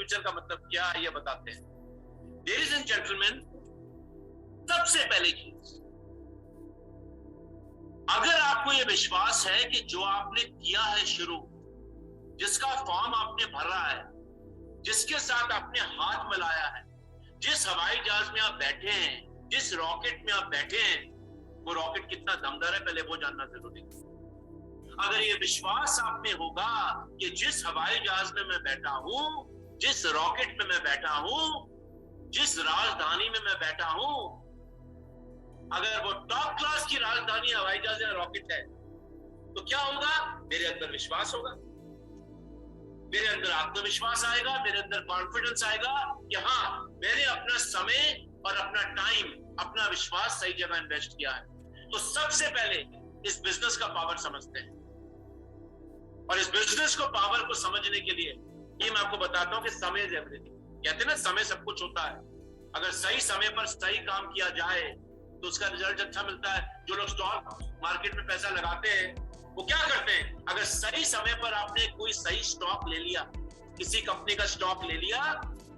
Future का मतलब क्या है ये बताते हैं। लेडीज एंड जेंटलमैन, सबसे पहली चीज, अगर आपको ये विश्वास है कि जो आपने किया है शुरू, जिसका फॉर्म आपने भरा है, जिसके साथ आपने हाथ मिलाया है, जिस हवाई जहाज में आप बैठे हैं, जिस रॉकेट में आप बैठे हैं, वो रॉकेट कितना दमदार है पहले वो जानना जरूरी है। अगर ये विश्वास आप में होगा कि जिस हवाई जहाज में मैं बैठा हूं, जिस रॉकेट में मैं बैठा हूं, जिस राजधानी में मैं बैठा हूं, अगर वो टॉप क्लास की राजधानी हवाई जहाज या रॉकेट है, तो क्या होगा? मेरे अंदर विश्वास होगा, मेरे अंदर आत्मविश्वास आएगा, मेरे अंदर कॉन्फिडेंस आएगा कि हाँ, मैंने अपना समय और अपना टाइम, अपना विश्वास सही जगह इन्वेस्ट किया है। तो सबसे पहले इस बिजनेस का पावर समझते हैं, और इस बिजनेस को पावर को समझने के लिए ये मैं आपको बताता हूं कि समय इज एवरीथिंग। कहते हैं ना, समय सब कुछ होता है। अगर सही समय पर सही काम किया जाए तो उसका रिजल्ट अच्छा मिलता है। जो लोग स्टॉक मार्केट में पैसा लगाते हैं वो क्या करते हैं? अगर सही समय पर आपने कोई सही स्टॉक ले लिया, किसी कंपनी का स्टॉक ले लिया,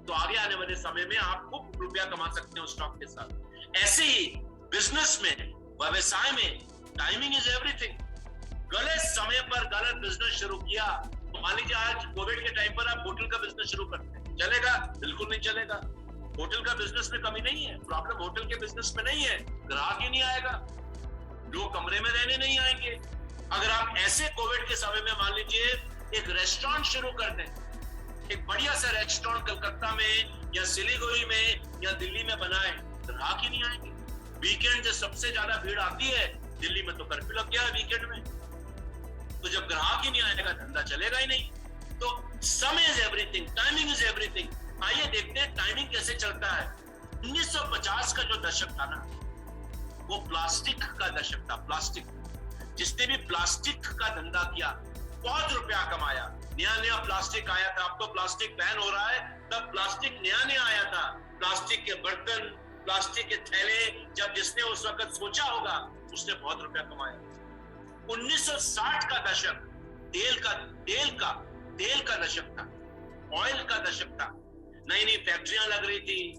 तो आगे आने वाले समय में आप खूब रुपया कमा सकते हैं उस स्टॉक के साथ। ऐसे ही बिजनेस में, व्यवसाय में टाइमिंग इज एवरीथिंग। गलत समय पर गलत बिजनेस शुरू किया, तो मान लीजिए आज कोविड के टाइम पर आप होटल का बिजनेस शुरू करते हैं, चलेगा? बिल्कुल नहीं चलेगा। होटल का बिजनेस में कमी नहीं है, प्रॉब्लम होटल के बिजनेस में नहीं है, ग्राहक ही नहीं आएगा, लोग कमरे में रहने नहीं आएंगे। अगर आप ऐसे कोविड के समय में मान लीजिए एक रेस्टोरेंट शुरू कर दें, एक बढ़िया सा रेस्टोरेंट कलकत्ता में या सिलीगुड़ी में या दिल्ली में बनाए, ग्राहक ही नहीं आएंगे। वीकेंड जो सबसे ज्यादा भीड़ आती है, दिल्ली में तो कर्फ्यू लग गया है वीकेंड में, तो जब ग्राहक ही नहीं आएगा धंधा चलेगा ही नहीं। तो समय is everything, timing is everything. आइए देखते हैं टाइमिंग कैसे चलता है। 1950 का जो दशक था ना, वो प्लास्टिक का दशक था। प्लास्टिक, जिसने भी प्लास्टिक का धंधा किया बहुत रुपया कमाया। नया नया प्लास्टिक आया था, अब तो प्लास्टिक बैन हो रहा है, तब प्लास्टिक नया नया आया था। प्लास्टिक के बर्तन, प्लास्टिक के थैले, जब जिसने उस वक्त सोचा होगा उसने बहुत रुपया कमाया। 1960 का दशक तेल का दशक था, ऑयल का दशक था। नई नई फैक्ट्रियां लग रही थी,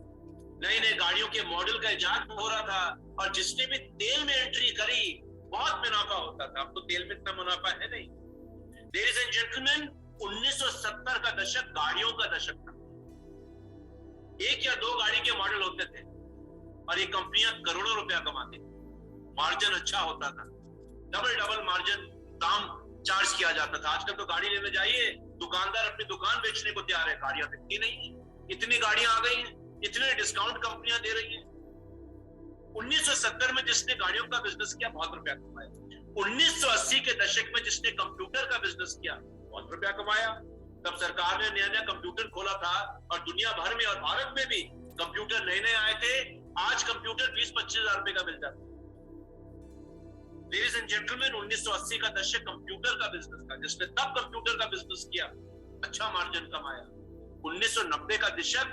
नई नई गाड़ियों के मॉडल का इजाद हो रहा था, और जिसने भी तेल में एंट्री करी बहुत मुनाफा होता था। अब तो तेल में इतना मुनाफा है नहीं। लेडीज एंड जेंटलमैन, 1970 का दशक गाड़ियों का दशक था। एक या दो गाड़ी के मॉडल होते थे और ये कंपनियां करोड़ों रुपया कमाती थी। मार्जिन अच्छा होता था, डबल मार्जिन दाम चार्ज किया जाता था। आजकल तो गाड़ी लेने जाइए, दुकानदार अपनी दुकान बेचने को तैयार है, गाड़ियां बिकती नहीं। इतनी गाड़ियां आ गई हैं, इतने डिस्काउंट कंपनियां दे रही हैं। 1970 में जिसने गाड़ियों का बिजनेस किया बहुत रुपया कमाया। 1980 के दशक में जिसने कंप्यूटर का बिजनेस किया बहुत रुपया कमाया। तब सरकार ने नया नया कंप्यूटर खोला था, और दुनिया भर में और भारत में भी कंप्यूटर नए नए आए थे। आज कंप्यूटर 20-25 हजार रुपए का मिल जाता है। लेडीज एंड जेंटलमैन, 1980 का दशक कंप्यूटर का बिजनेस था। जिसने तब कंप्यूटर का बिजनेस किया अच्छा मार्जिन कमाया। 1990 का दशक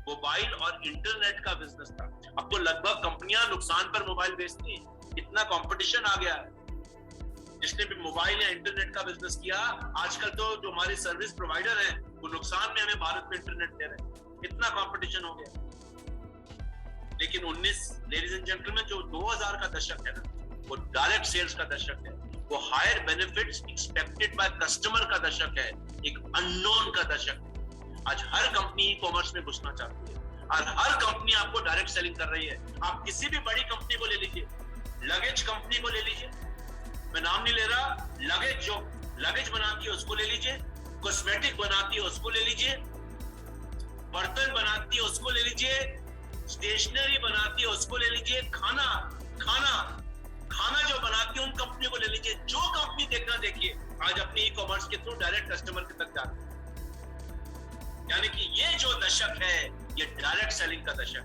मोबाइल और इंटरनेट का बिजनेस था। अब तो लगभग कंपनियां नुकसान पर मोबाइल बेचती हैं, इतना कंपटीशन आ गया है। जिसने भी मोबाइल या इंटरनेट का बिजनेस किया, आजकल तो जो हमारे सर्विस प्रोवाइडर हैं वो नुकसान में हमें भारत में इंटरनेट दे रहे हैं, इतना कंपटीशन हो गया। लेकिन 19 लेडीज एंड जेंटलमैन, जो 2000 का दशक है ना, वो डायरेक्ट सेल्स का दशक है। वो higher benefits expected by customer का दशक है, एक अननोन का दशक है। आज हर कंपनी ई कॉमर्स में घुसना चाहती है, और हर कंपनी आपको डायरेक्ट सेलिंग कर रही है। आप किसी भी बड़ी कंपनी को ले लीजिए, लगेज कंपनी को ले लीजिए, मैं नाम नहीं ले रहा, लगेज जो लगेज बनाती है उसको ले लीजिए, कॉस्मेटिक बनाती है उसको ले लीजिए, बर्तन बनाती है उसको ले लीजिए, स्टेशनरी बनाती है उसको ले लीजिए, खाना जो बनाती है उन कंपनी को ले लीजिए। जो कंपनी देखना देखिए आज अपनी ई कॉमर्स के थ्रू डायरेक्ट कस्टमर के तक जाती है। यानी कि ये जो दशक है ये डायरेक्ट सेलिंग का दशक है।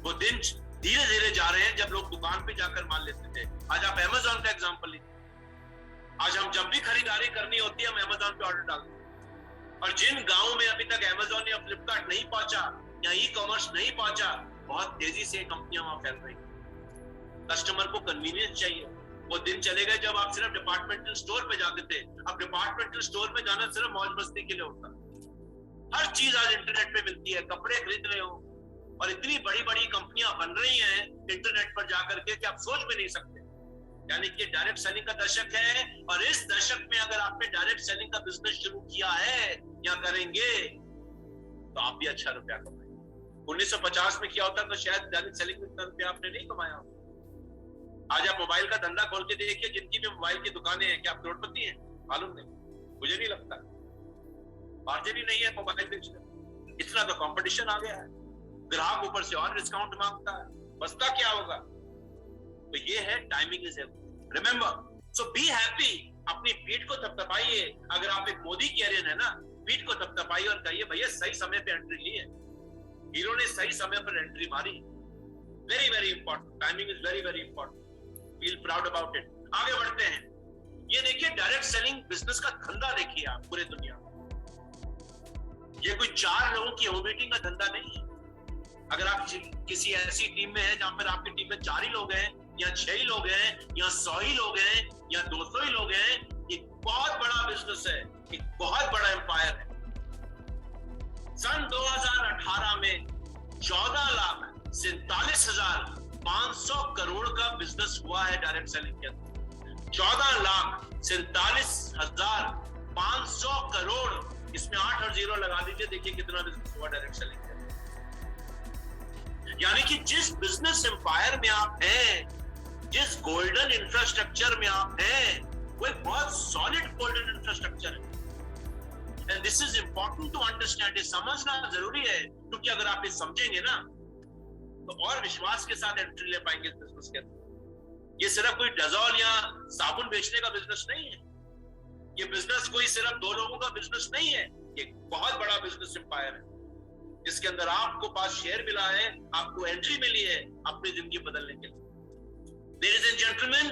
वो दिन धीरे धीरे जा रहे हैं जब लोग दुकान पे जाकर माल लेते थे। आज आप अमेज़न का एग्जांपल लीजिए। आज हम जब भी खरीदारी करनी होती है हम अमेज़न पे ऑर्डर डालते हैं, और जिन गांवों में अभी तक अमेज़न या फ्लिपकार्ट नहीं पहुंचा या ई कॉमर्स नहीं पहुंचा, बहुत तेजी से कंपनियां वहां फैल रही। कस्टमर को कन्वीनियंस चाहिए। वो दिन चले गए जब आप सिर्फ डिपार्टमेंटल स्टोर पे जाते थे। अब डिपार्टमेंटल स्टोर पे जाना सिर्फ मौज मस्ती के लिए होता है। हर चीज आज इंटरनेट पे मिलती है, कपड़े खरीद रहे हो, और इतनी बड़ी बड़ी कंपनियां बन रही हैं इंटरनेट पर जाकर के कि आप सोच भी नहीं सकते। यानी कि डायरेक्ट सेलिंग का दशक है, और इस दशक में अगर आपने डायरेक्ट सेलिंग का बिजनेस शुरू किया है या करेंगे तो आप भी अच्छा रुपया कमाएंगे। 1950 में किया होता तो शायद डायरेक्ट सेलिंग में इतना रुपया आपने नहीं कमाया। आज आप मोबाइल का धंधा खोल के देखिए, जिनकी भी मोबाइल की दुकानें हैं, क्या आप करोड़पति हैं? मालूम नहीं, मुझे नहीं लगता। मार्जिन ही नहीं है मोबाइल बेचने, इतना तो कंपटीशन आ गया है, ग्राहक ऊपर से और डिस्काउंट मांगता है, बचता क्या होगा? तो ये है timing is everything, remember. So be happy, अपनी पीठ को थपथपाइए। अगर आप एक मोदी कैरियर है ना, पीठ को थपथपाइए और कहिए भैया सही समय पे एंट्री ली है, हीरो ने सही समय पर एंट्री मारी। Very very important, timing is very very important, feel proud about it. आगे बढ़ते हैं, ये देखिए डायरेक्ट सेलिंग बिजनेस का धंधा देखिए आप पूरे दुनिया में। ये कोई 4 लोगों की होम मीटिंग का धंधा नहीं है। अगर आप किसी ऐसी टीम में है जहां पर आपकी टीम में 4 ही लोग हैं, या 6 ही लोग हैं, या 100 ही लोग हैं, या 200 ही लोग हैं, एक बहुत बड़ा बिजनेस है, एक बहुत बड़ा एम्पायर है। सन 2018 में 14,47,500 करोड़ का बिजनेस हुआ है डायरेक्ट सेलिंग के अंदर। 14,47,500 करोड़, इसमें 8 और 0 लगा दीजिए, देखिए कितना बिजनेस हुआ डायरेक्ट सेलिंग के अंदर। यानी कि जिस बिजनेस एम्पायर में आप हैं, जिस गोल्डन इंफ्रास्ट्रक्चर में आप हैं, वो एक बहुत सॉलिड गोल्डन इंफ्रास्ट्रक्चर है। And this is important to understand, ये समझना जरूरी है, क्योंकि अगर आप ये समझेंगे ना तो और विश्वास के साथ एंट्री ले पाएंगे इस बिजनेस के अंदर। ये सिर्फ कोई डजॉल या साबुन बेचने का बिजनेस नहीं है, ये बिजनेस कोई सिर्फ 2 लोगों का बिजनेस नहीं है, ये बहुत बड़ा बिजनेस एम्पायर है, जिसके अंदर आपको पास शेयर मिला है, आपको एंट्री मिली है अपनी जिंदगी बदलने के लिए। Ladies and gentleman,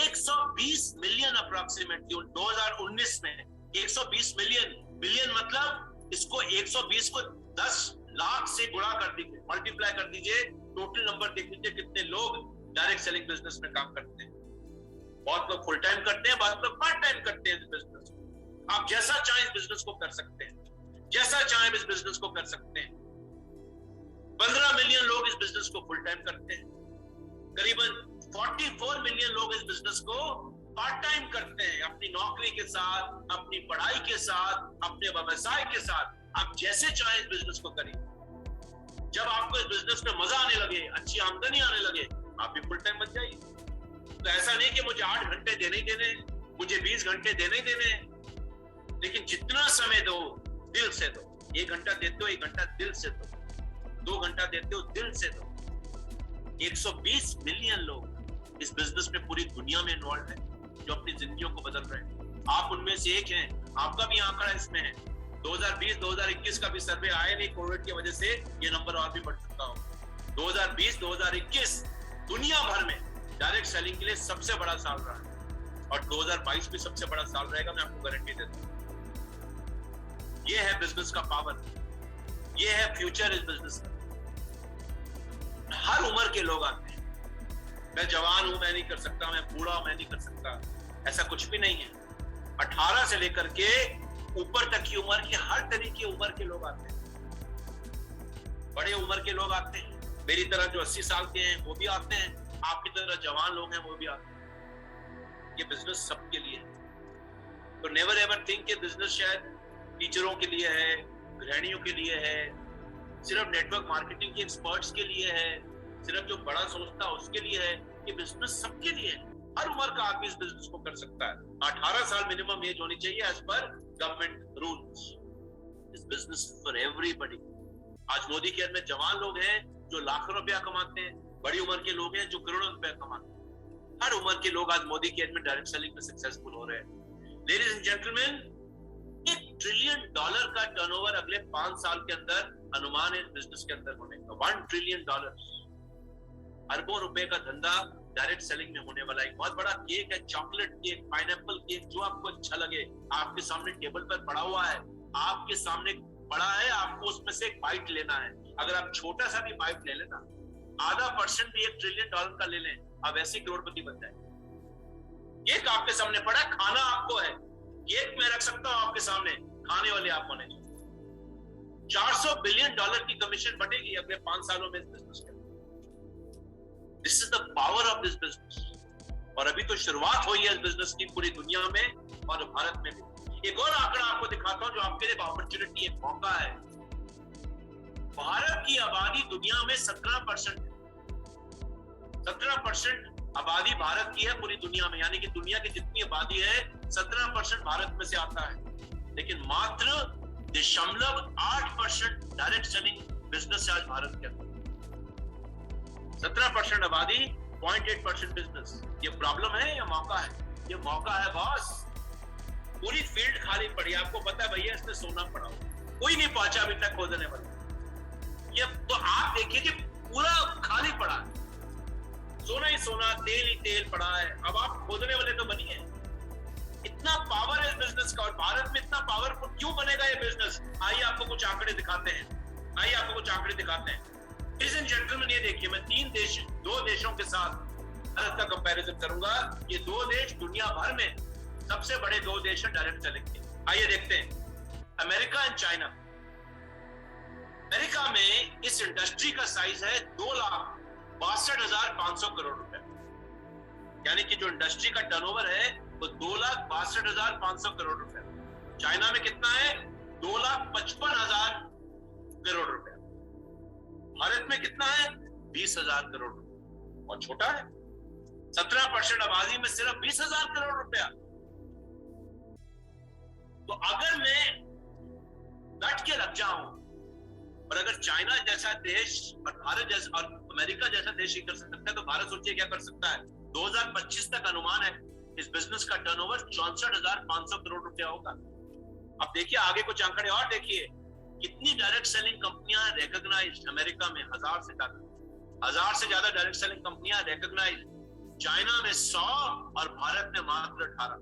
120 million approximately 2019 में 120 मिलियन मतलब इसको 120 को 10 लाख से गुणा कर दीजिए, मल्टीप्लाई कर दीजिए, टोटल नंबर देख लीजिए कितने लोग डायरेक्ट सेलिंग बिजनेस में काम करते हैं। बहुत लोग फुल टाइम करते हैं, बहुत लोग पार्ट टाइम करते हैं इस बिजनेस को। आप जैसा चाहें इस बिजनेस को कर सकते हैं, जैसा चाहें इस बिजनेस को कर सकते हैं। 15 मिलियन लोग इस बिजनेस को फुल टाइम करते हैं, करीबन 44 मिलियन लोग इस बिजनेस को पार्ट टाइम करते हैं, अपनी नौकरी के साथ, अपनी पढ़ाई के साथ, अपने व्यवसाय के साथ। आप जैसे चाहें इस बिजनेस को करिए। जब आपको इस बिजनेस में मजा आने लगे, अच्छी आमदनी आने लगे, आप भी फुल टाइम बन जाइए। तो ऐसा नहीं कि मुझे 8 घंटे देने ही देने, मुझे 20 घंटे देने ही देने, लेकिन जितना समय दो दिल से दो। 1 घंटा देते हो, 1 घंटा दिल से दो, 2 घंटा देते हो, दिल से दो। 120 मिलियन लोग इस बिजनेस में पूरी दुनिया में इन्वॉल्व है, जो अपनी जिंदगियों को बदल रहे हैं। आप उनमें से एक हैं, आपका भी आंकड़ा इसमें है। 2020-2021 का भी सर्वे आया नहीं, कोविड की वजह से ये नंबर और भी बढ़ चुका हो। 2020-2021 दुनिया भर में डायरेक्ट सेलिंग के लिए सबसे बड़ा साल रहा है, और 2022 भी सबसे बड़ा साल रहेगा, मैं आपको गारंटी देता हूं। ये है बिजनेस का पावर, ये है फ्यूचर इस बिजनेस का। हर उम्र के लोग आते हैं। मैं जवान हूं, मैं नहीं कर सकता, मैं बूढ़ा हूं, मैं नहीं कर सकता, ऐसा कुछ भी नहीं है। 18 से लेकर के ऊपर तक की उम्र के, हर तरीके उम्र के लोग आते हैं। बड़े उम्र के लोग आते हैं, मेरी तरह जो 80 साल के हैं वो भी आते हैं, आपकी तरह जवान लोग हैं वो भी आते हैं। ये बिजनेस सबके लिए है। तो नेवर एवर थिंक कि बिजनेस शायद टीचरों के लिए है, गृहिणियों के लिए है, सिर्फ नेटवर्क मार्केटिंग के एक्सपर्ट्स के लिए है, सिर्फ जो बड़ा सोचता है उसके लिए है। ये बिजनेस सबके लिए है, हर उम्र का आदमी इस बिजनेस को कर सकता है। 18 साल मिनिमम एज होनी चाहिए एज पर गवर्नमेंट रूल्स। इस बिजनेस फॉर एवरीबॉडी। आज मोदी केयर में जवान लोग हैं जो लाखों रुपया कमाते हैं, बड़ी उम्र के लोग हैं जो करोड़ों रुपया कमाते हैं। हर उम्र के लोग आज मोदी केयर में डायरेक्ट सेलिंग में सक्सेसफुल हो रहे हैं। लेडीज एंड जेंटलमैन, $1 ट्रिलियन का टर्नओवर अगले 5 साल के अंदर अनुमान है इस बिजनेस के अंदर होने का। $1 ट्रिलियन, अरबों रुपए का धंधा डायरेक्ट सेलिंग में होने वाला है। एक बहुत बड़ा केक है, चॉकलेट केक, पाइनएप्पल केक, जो आपको अच्छा लगे, आपके सामने टेबल पर पड़ा हुआ है, आपके सामने पड़ा है, आपको उसमें से एक बाइट लेना है। अगर आप छोटा सा भी बाइट ले लेना, आधा % भी $1 ट्रिलियन का ले लें, आप ऐसे करोड़पति बन जाए। केक आपके सामने पड़ा है, खाना आपको है, केक मैं रख सकता हूं आपके सामने, खाने वाले आप होने। $400 बिलियन की कमीशन बढ़ेगी अगले 5 सालों में इस बिजनेस के। This is the power of this business. और अभी तो शुरुआत हुई है इस बिजनेस की पूरी दुनिया में और भारत में भी। एक और आंकड़ा आपको दिखाता हूं जो आपके लिए अपॉर्चुनिटी, एक मौका है। भारत की आबादी दुनिया में 17% है। 17% आबादी भारत की है पूरी दुनिया में, यानी कि दुनिया की जितनी आबादी है 17% भारत में से आता है। लेकिन मात्र 0.8% डायरेक्ट सेलिंग बिजनेस है आज भारत के अंदर। 17% आबादी, 0.8% बिजनेस। ये प्रॉब्लम है या मौका है? ये मौका है बॉस। पूरी फील्ड खाली पड़ी, आपको पता है भैया इसमें सोना पड़ा हो, कोई नहीं पहुंचा अभी तक खोदने वाला। ये तो आप देखिए कि पूरा खाली पड़ा है, सोना ही सोना, तेल ही तेल पड़ा है। अब आप खोदने वाले तो बनिए। इतना पावर है इस बिजनेस का, और भारत में इतना पावरफुल क्यों बनेगा ये बिजनेस? आइए आपको कुछ आंकड़े दिखाते हैं। Ladies and gentlemen, ये देखिए, मैं 2 देशों के साथ भारत का कंपैरिजन करूंगा। ये 2 देश दुनिया भर में सबसे बड़े 2 देश हैं डायरेक्ट सेलिंग के। आइए देखते हैं, अमेरिका एंड चाइना। अमेरिका में इस इंडस्ट्री का साइज है 2,62,500 करोड़ रुपए, यानी कि जो इंडस्ट्री का टर्नओवर है वो 2,62,500 करोड़ रुपए। चाइना में कितना है? 2,55,000 करोड़ रुपए। भारत में कितना है? 20,000 करोड़ रुपए। और छोटा है, 17% आबादी में सिर्फ 20,000 करोड़ रुपया। तो अगर मैं डट के लग जाऊं, और अगर चाइना जैसा देश और भारत जैसा और अमेरिका जैसा देश ही कर सकता है, तो भारत सोचिए क्या कर सकता है। 2025 तक अनुमान है इस बिजनेस का टर्नओवर 64,500 करोड़ रुपया होगा। अब देखिए आगे कुछ आंकड़े और देखिए, कितनी डायरेक्ट सेलिंग कंपनियां रिकॉग्नाइज्ड अमेरिका में, 1000 से ज्यादा डायरेक्ट सेलिंग कंपनियां रिकॉग्नाइज्ड। चाइना में 100 और भारत में मात्र 18।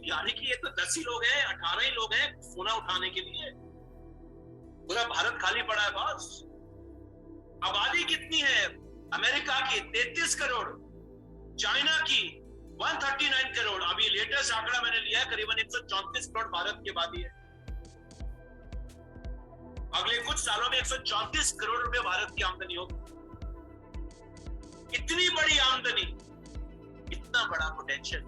यानी कि ये तो 10 ही लोग हैं, 18 ही लोग हैं सोना उठाने के लिए। पूरा भारत खाली पड़ा है बॉस। आबादी कितनी है? अमेरिका की 33 करोड़, चाइना की 139 करोड़। अभी लेटेस्ट आंकड़ा मैंने लिया है, करीबन 134 करोड़ भारत की आबादी है। अगले कुछ सालों में 134 करोड़ रुपए भारत की आमदनी होगी। इतनी बड़ी आमदनी, इतना बड़ा पोटेंशियल।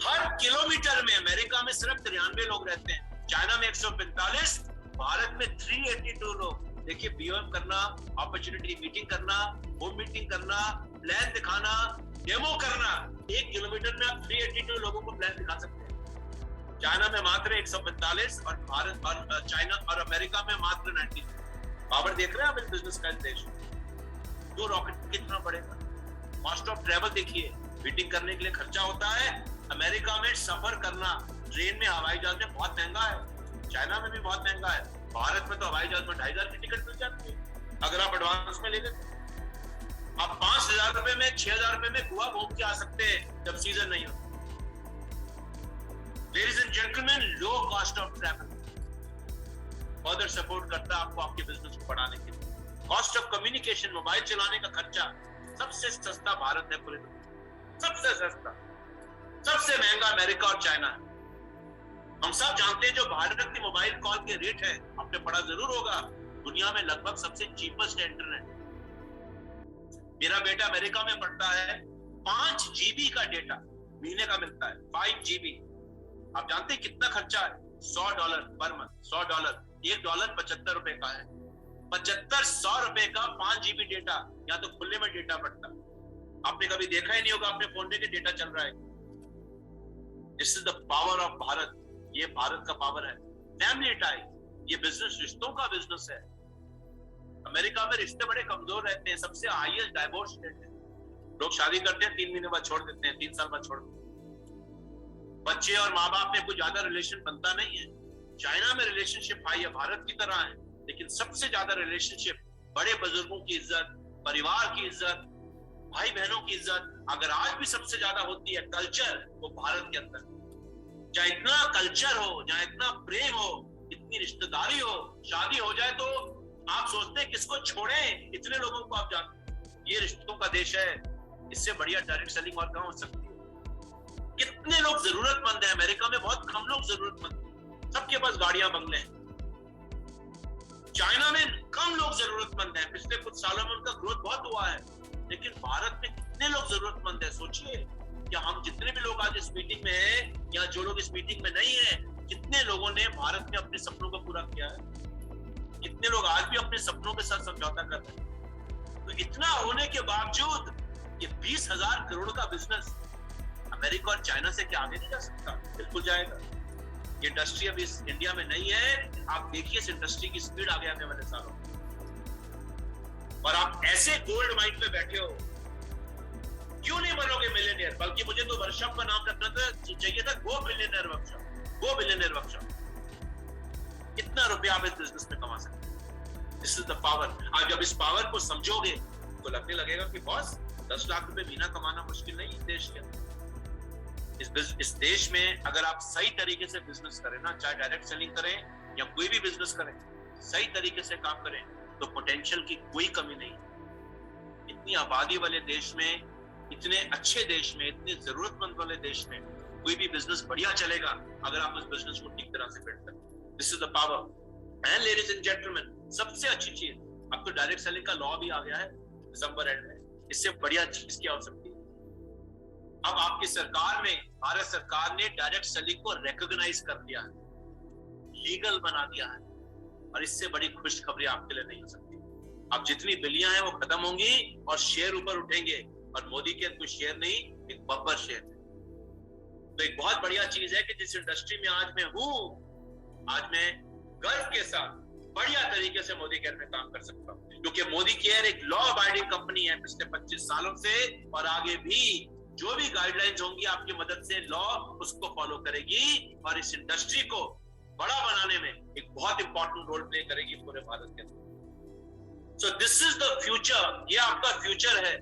हर किलोमीटर में अमेरिका में सिर्फ 93 लोग रहते हैं, चाइना में 145, भारत में 382 लोग। देखिए, बीओएम करना, अपॉर्चुनिटी मीटिंग करना, होम मीटिंग करना, प्लान दिखाना, डेमो करना, 1 किलोमीटर में आप 382 लोगों को प्लान दिखा सकते हैं। चाइना में मात्र 145 और भारत और चाइना और अमेरिका में मात्र 90। पावर देख रहे हैं आप इस बिजनेस का देश। जो रॉकेट कितना बढ़ेगा। कॉस्ट ऑफ ट्रेवल देखिए, मीटिंग करने के लिए खर्चा होता है। अमेरिका में सफर करना ट्रेन में, हवाई जहाज में बहुत महंगा है, चाइना में भी बहुत महंगा है। भारत में तो हवाई जहाज में 2,500 की टिकट मिल जाती है अगर आप एडवांस में ले लेते। आप 5,000 रुपए में, 6,000 रुपए में गोवा घूम के आ सकते हैं जब सीजन नहीं होता। Ladies and gentlemen, low cost of travel further support करता है आपको आपके बिजनेस को बढ़ाने के लिए। कॉस्ट ऑफ कम्युनिकेशन, मोबाइल चलाने का खर्चा सबसे सस्ता भारत है पूरे दुनिया, सबसे सस्ता। सबसे महंगा अमेरिका और चाइना है। हम सब जानते हैं जो भारत की मोबाइल कॉल के रेट है, आपने पढ़ा जरूर होगा, दुनिया में लगभग सबसे चीपेस्ट इंटरनेट। मेरा बेटा अमेरिका में पढ़ता है, 5 GB का डेटा महीने का मिलता है, 5 GB। आप जानते हैं कितना खर्चा है? $100 पर मंथ, $100, $1 75 रुपए का है। 75-100 रुपए का 5 GB डेटा, या तो खुले में डेटा पड़ता। आपने कभी देखा ही नहीं होगा अपने फोन पे डेटा चल रहा है। This is the power of Bharat. ये भारत का पावर है। फैमिली टाइज, ये बिजनेस रिश्तों का बिजनेस है। अमेरिका में रिश्ते बड़े कमजोर रहते हैं, सबसे हाईएस्ट डाइवोर्स रेट है। लोग शादी करते हैं, 3 महीने बाद छोड़ देते हैं, 3 साल बाद छोड़ देते हैं। बच्चे और माँ बाप में कुछ ज्यादा रिलेशन बनता नहीं है। चाइना में रिलेशनशिप हाई है, भारत की तरह है, लेकिन सबसे ज्यादा रिलेशनशिप, बड़े बुजुर्गों की इज्जत, परिवार की इज्जत, भाई बहनों की इज्जत, अगर आज भी सबसे ज्यादा होती है कल्चर, वो भारत के अंदर। जहाँ इतना कल्चर हो, जहाँ इतना प्रेम हो, इतनी रिश्तेदारी हो, शादी हो जाए तो आप सोचते हैं किसको छोड़े, इतने लोगों को आप जानते। ये रिश्तों का देश है। इससे बढ़िया डायरेक्ट सेलिंग और कहाँ हो सकती है? कितने लोग जरूरत पास गाड़ियां बंगले हैं। चाइना में कम लोग जरूरतमंद हैं, पिछले कुछ सालों में उनका ग्रोथ बहुत हुआ है, लेकिन भारत में कितने लोग जरूरतमंद हैं सोचिए। क्या हम जितने भी लोग आज इस मीटिंग में हैं या जो लोग इस मीटिंग में नहीं है, कितने लोगों ने भारत में अपने सपनों को पूरा किया है? कितने लोग आज भी अपने सपनों के साथ समझौता कर रहे हैं? तो इतना होने के बावजूद ये 20,000 करोड़ का बिजनेस अमेरिका और चाइना से क्या आगे नहीं जा सकता? बिल्कुल जाएगा। ये इंडस्ट्री अभी इंडिया में नहीं है, आप देखिए इस इंडस्ट्री की स्पीड आगे आने वाले सालों में। और आप ऐसे गोल्ड माइन पे बैठे हो, क्यों नहीं बनोगे मिलियनियर? बल्कि मुझे तो वर्कशॉप का नाम रखना था, चाहिए था गो बिलियनियर वर्कशॉप। गो बिलियनियर वर्कशॉप। कितना रुपया आप इस बिजनेस में कमा सकते हैं? This is the power. आप जब इस पावर को समझोगे तो लगने लगेगा कि बॉस 10 लाख रुपए महीना कमाना मुश्किल नहीं है देश के अंदर। इस देश में अगर आप सही तरीके से बिजनेस करें ना, चाहे डायरेक्ट सेलिंग करें या कोई भी बिजनेस करें, सही तरीके से काम करें तो पोटेंशियल की कोई कमी नहीं। इतनी आबादी वाले देश में, इतने अच्छे देश में, इतने जरूरतमंद वाले देश में कोई भी बिजनेस बढ़िया चलेगा अगर आप उस बिजनेस को ठीक तरह से बिल्ड करें। This is the power. And ladies and gentleman, सबसे अच्छी चीज, अब तो डायरेक्ट सेलिंग का लॉ भी आ गया है दिसंबर एंड में। इससे बढ़िया चीज क्या हो सकती है? अब आपकी सरकार ने, भारत सरकार ने डायरेक्ट सेलिंग को रिकॉग्नाइज कर दिया है, लीगल बना दिया है, और इससे बड़ी खुशखबरी आपके लिए नहीं हो सकती। अब जितनी बिलियां हैं वो खत्म होंगी और शेयर ऊपर उठेंगे, और मोदी के कोई शेयर नहीं, एक बब्बर शेयर। तो एक बहुत बढ़िया चीज है कि जिस इंडस्ट्री में आज मैं हूं, आज मैं गर्व के साथ बढ़िया तरीके से मोदी केयर में काम कर सकता हूं, क्योंकि मोदी केयर एक लॉ अबाइडिंग कंपनी है पिछले 25 सालों से, और आगे भी जो भी गाइडलाइंस होंगी आपकी मदद से लॉ उसको फॉलो करेगी, और इस इंडस्ट्री को बड़ा बनाने में एक बहुत इंपॉर्टेंट रोल प्ले करेगी पूरे भारत के अंदर। So this is the future. ये आपका फ्यूचर है।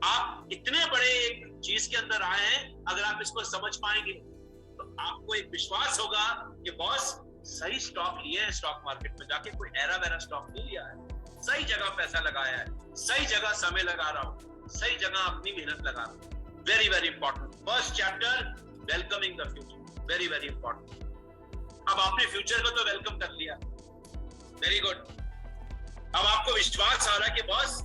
आप इतने बड़े एक चीज के अंदर आए हैं, अगर आप इसको समझ पाएंगे तो आपको एक विश्वास होगा कि बॉस सही स्टॉक लिए है, स्टॉक मार्केट में जाके कोई एरा वेरा स्टॉक नहीं लिया है, सही जगह पैसा लगाया है, सही जगह समय लगा रहा हूं, सही जगह अपनी मेहनत लगा रहा हूं। Very very important first chapter, welcoming the future. Very very important. अब आपने फ्यूचर को तो वेलकम कर लिया, वेरी गुड। अब आपको विश्वास आ रहा है कि बॉस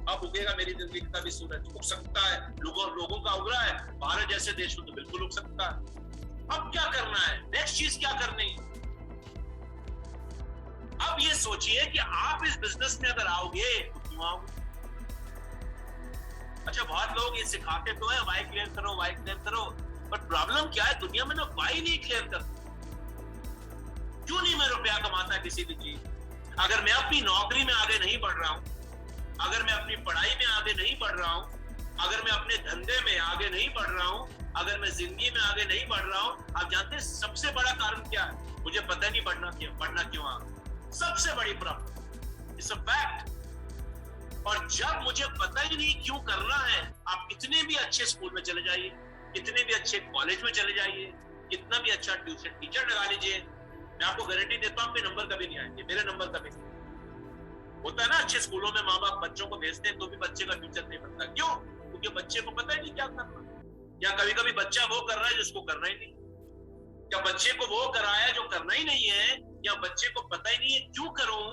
अब उगेगा मेरी जिंदगी का भी सूरज, उग सकता है, लोगों का उग रहा है, भारत जैसे देश में तो बिल्कुल उग सकता है। अब क्या करना है, नेक्स्ट चीज क्या करनी है? अब ये सोचिए कि आप इस बिजनेस में अगर आओगे तो क्यों आओगे? अच्छा, बहुत लोग ये सिखाते तो है वाई क्लियर करो, वाई क्लियर करो, पर प्रॉब्लम क्या है, दुनिया में ना वाई नहीं क्लियर करते। क्यों नहीं मैं रुपया कमाता किसी भी चीज? अगर मैं अपनी नौकरी में आगे नहीं बढ़ रहा हूं, अगर मैं अपनी पढ़ाई में आगे नहीं बढ़ रहा हूं, अगर मैं अपने धंधे में आगे नहीं बढ़ रहा हूं, अगर मैं जिंदगी में आगे नहीं बढ़ रहा हूं, आप जानते हैं सबसे बड़ा कारण क्या है? मुझे पता नहीं बढ़ना क्यों आगे। सबसे बड़ी प्रॉब्लम, इट्स अ फैक्ट। और जब मुझे पता ही नहीं क्यों करना है, आप कितने भी अच्छे स्कूल में चले जाइए, कितने भी अच्छे कॉलेज में चले जाइए, कितना भी अच्छा ट्यूशन टीचर लगा लीजिए, मैं आपको गारंटी देता हूं आपके नंबर कभी नहीं आएंगे, मेरे नंबर कभी नहीं। होता है ना, अच्छे स्कूलों में माँ बाप बच्चों को भेजते हैं तो भी बच्चे का फ्यूचर नहीं बनता। क्यों? क्योंकि बच्चे को पता ही नहीं क्या करना, या कभी कभी बच्चा वो कर रहा है जिसको करना ही नहीं, या बच्चे को वो कराया जो करना ही नहीं है, या बच्चे को पता ही नहीं है क्यों करूं।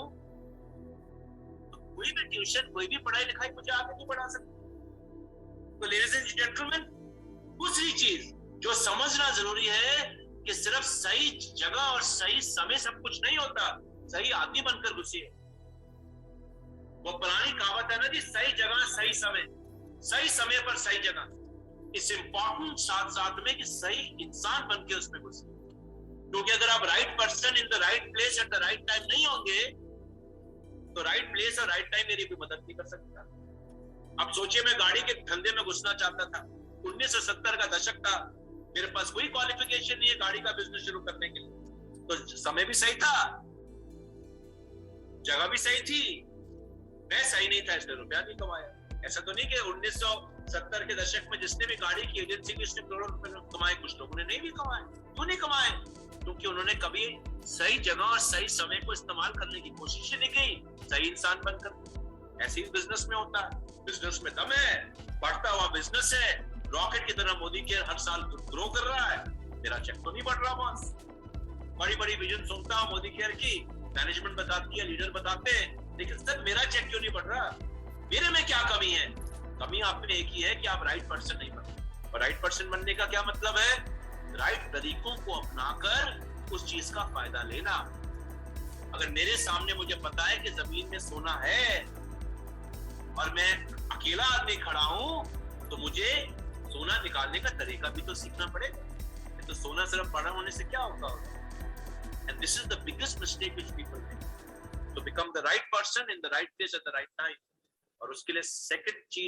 तो कोई भी ट्यूशन, कोई भी पढ़ाई लिखाई मुझे आगे नहीं बढ़ा सकती। तो लेडीज एंड जेंटलमैन, दूसरी चीज जो समझना जरूरी है कि सिर्फ सही जगह और सही समय सब कुछ नहीं होता, सही आदमी बनकर घुसिए। वो पुरानी कहावत है ना जी, सही जगह सही समय पर सही जगह। इस इंपॉर्टेंट साथ साथ में कि सही इंसान बन के उसमें घुसिए, क्योंकि अगर आप right person in the right place at the right time नहीं होंगे तो राइट प्लेस और राइट टाइम मेरी भी मदद नहीं कर सकता। अब सोचिए, मैं गाड़ी के धंधे में घुसना चाहता था, 1970 का दशक था, मेरे पास कोई क्वालिफिकेशन नहीं है गाड़ी का बिजनेस शुरू करने के लिए, तो समय भी सही था, जगह भी सही थी, मैं सही नहीं था, इसने रुपया नहीं कमाया। ऐसा तो नहीं कि 1970 के दशक में जिसने भी गाड़ी की एजेंसी की उसने करोड़ों रुपए कमाए, कुछ लोगों ने नहीं भी कमाए। क्यों नहीं कमाए? क्योंकि उन्होंने कभी सही जगह और सही समय को इस्तेमाल करने की कोशिश ही नहीं की, सही इंसान बनकर। ऐसे ही बिजनेस में होता है, बिजनेस में दम है, बढ़ता हुआ बिजनेस है, रॉकेट की तरह मोदी केयर हर साल ग्रो कर रहा है, मेरा चेक तो नहीं बढ़ रहा बॉस। बड़ी बड़ी विजन सुनता हूँ मोदी केयर की, मैनेजमेंट बताती है, लीडर बताते हैं, लेकिन सर मेरा चेक क्यों नहीं बढ़ रहा? मेरे में क्या कमी है? कमी आप में एक ही है कि आप राइट पर्सन नहीं बने। और राइट पर्सन बनने का क्या मतलब है? राइट तरीकों को अपनाकर उस चीज का फायदा लेना। अगर मेरे सामने मुझे पता है कि जमीन में सोना है और मैं अकेला आदमी खड़ा हूं, तो मुझे सोना निकालने का तरीका भी तो सीखना पड़ेगा। तो सोना सिर्फ बड़ा होने से क्या होगा? And this is the biggest mistake which people make. To become the right person in the right place at the right time. और उसके लिए सेकंड चीज